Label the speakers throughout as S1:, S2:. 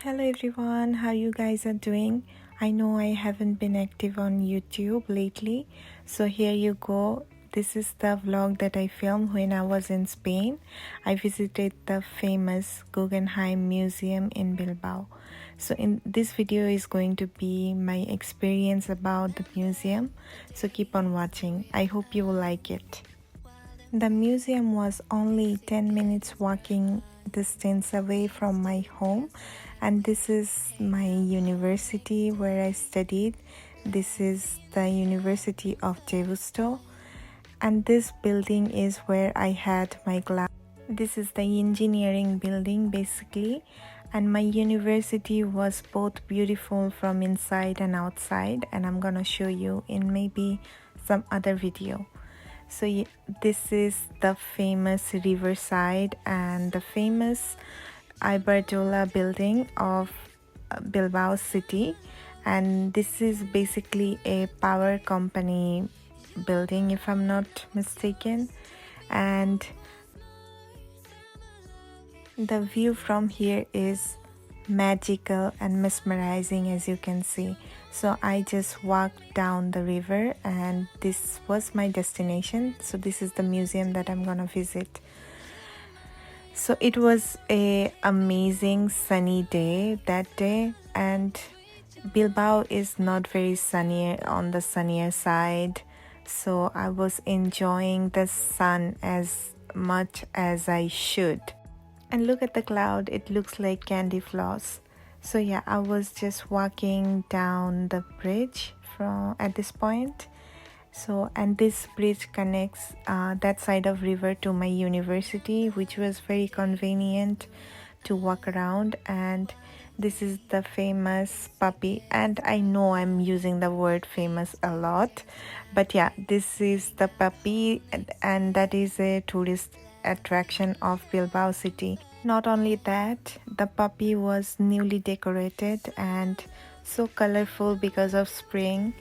S1: Hello everyone, how you guys are doing? I know I haven't been active on YouTube lately, so here you go. This is the vlog that I filmed when I was in Spain. I visited the famous Guggenheim Museum in Bilbao. So in this video is going to be my experience about the museum, so keep on watching. I hope you will like it. The museum was only 10 minutes walking distance away from my home, and this is my university where I studied. This is the University of Deusto, and this building is where I had my class. This is the engineering building basically, and my university was both beautiful from inside and outside, and I'm gonna show you in maybe some other video. So this is the famous riverside and the famous Iberdrola building of Bilbao City, and this is basically a power company building if I'm not mistaken, and the view from here is magical and mesmerizing, as you can see. So I just walked down the river and this was my destination. So this is the museum that I'm gonna visit. So it was a amazing sunny day that day, and Bilbao is not very sunny, on the sunnier side, so I was enjoying the sun as much as I should. And look at the cloud, it looks like candy floss. So yeah, I was just walking down the bridge from at this point. So, and this bridge connects that side of river to my university, which was very convenient to walk around. And this is the famous puppy, and I know I'm using the word famous a lot, but yeah, this is the puppy, and that is a tourist attraction of Bilbao City. Not only that, the puppy was newly decorated and so colorful because of spring,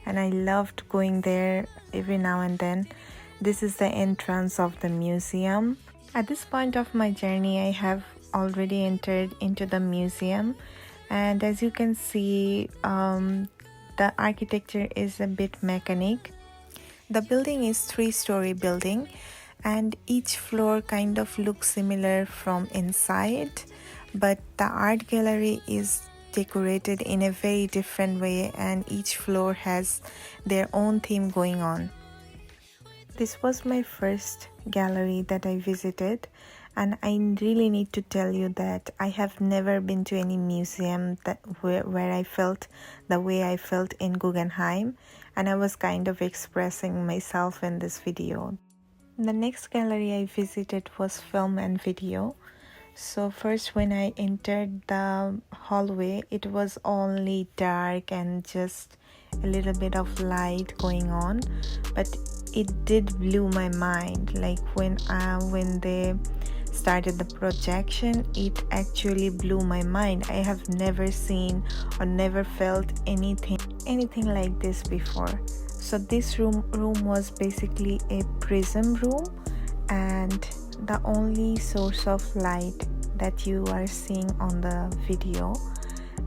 S1: and I loved going there every now and then. This is the entrance of the museum. At this point of my journey, I have already entered into the museum, and as you can see, the architecture is a bit mechanic. The building is 3-story building, and each floor kind of looks similar from inside, but the art gallery is decorated in a very different way, and each floor has their own theme going on. This was my first gallery that I visited, and I really need to tell you that I have never been to any museum where I felt the way I felt in Guggenheim, and I was kind of expressing myself in this video. The next gallery I visited was film and video. So first, when I entered the hallway, it was only dark and just a little bit of light going on, but it did blew my mind. Like when they started the projection, it actually blew my mind. I have never seen or never felt anything like this before. So this room was basically a prism room, and the only source of light that you are seeing on the video,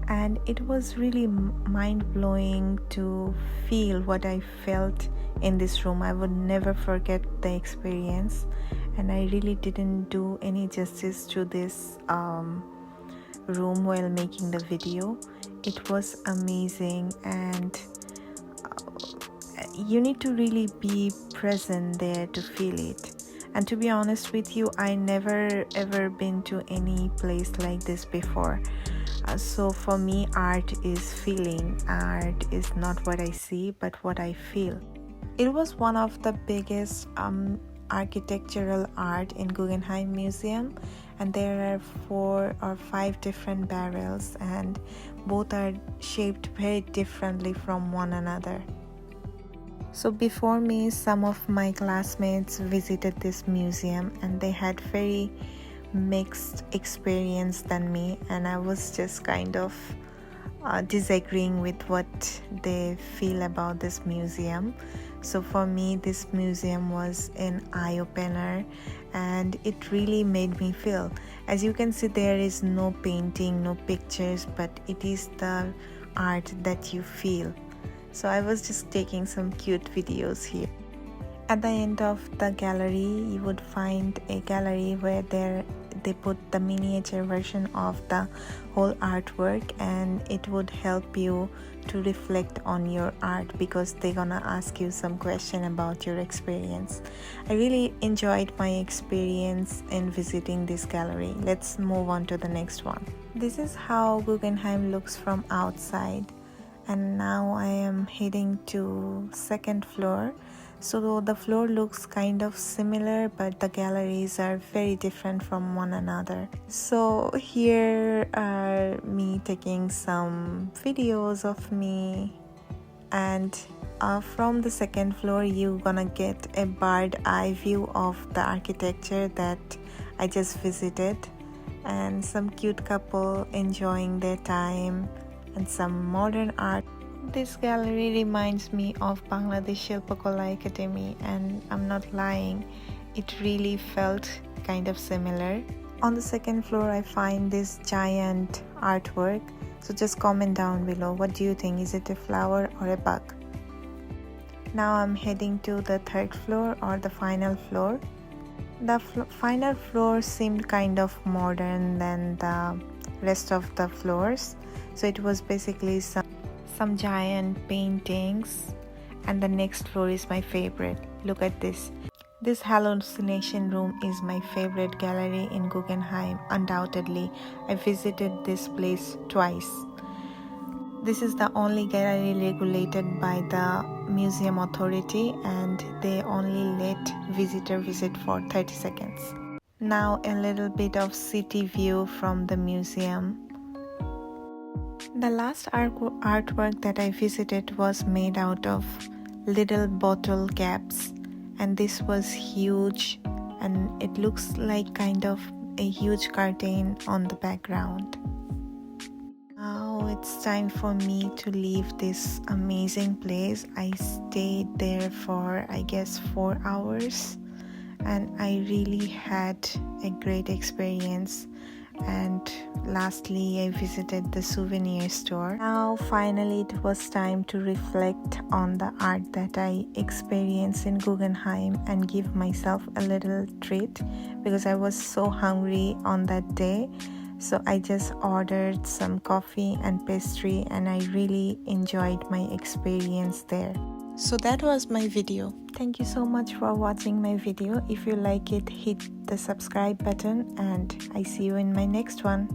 S1: and it was really mind-blowing to feel what I felt in this room. I would never forget the experience, and I really didn't do any justice to this room while making the video. It was amazing, and you need to really be present there to feel it. And to be honest with you, I never ever been to any place like this before. So for me, art is feeling. Art is not what I see, but what I feel. It was one of the biggest architectural art in Guggenheim Museum, and there are 4 or 5 different barrels, and both are shaped very differently from one another. So before me, some of my classmates visited this museum, and they had very mixed experience than me, and I was just kind of disagreeing with what they feel about this museum. So for me, this museum was an eye-opener, and it really made me feel. As you can see, there is no painting, no pictures, but it is the art that you feel. So I was just taking some cute videos here. At the end of the gallery, you would find a gallery where they put the miniature version of the whole artwork, and it would help you to reflect on your art because they're gonna ask you some question about your experience. I really enjoyed my experience in visiting this gallery. Let's move on to the next one. This is how Guggenheim looks from outside, and now I am heading to second floor. So the floor looks kind of similar, but the galleries are very different from one another. So here are me taking some videos of me, and from the second floor you're gonna get a bird eye view of the architecture that I just visited, and some cute couple enjoying their time and some modern art. This gallery reminds me of Bangladesh Shilpakala Academy, and I'm not lying, it really felt kind of similar. On the second floor I find this giant artwork, so just comment down below, what do you think? Is it a flower or a bug? Now I'm heading to the third floor, or the final floor. The final floor seemed kind of modern than the rest of the floors, so it was basically some giant paintings. And the next floor is my favorite. Look at this. This hallucination room is my favorite gallery in Guggenheim, undoubtedly. I visited this place twice. This is the only gallery regulated by the museum authority, and they only let visitor visit for 30 seconds. Now a little bit of city view from the museum. The last artwork that I visited was made out of little bottle caps, and this was huge, and it looks like kind of a huge curtain on the background. Now it's time for me to leave this amazing place. I stayed there for I guess 4 hours, and I really had a great experience. And lastly, I visited the souvenir store. Now finally it was time to reflect on the art that I experienced in Guggenheim and give myself a little treat because I was so hungry on that day. So I just ordered some coffee and pastry, and I really enjoyed my experience there. So that was my video. Thank you so much for watching my video. If you like it, hit the subscribe button, and I see you in my next one.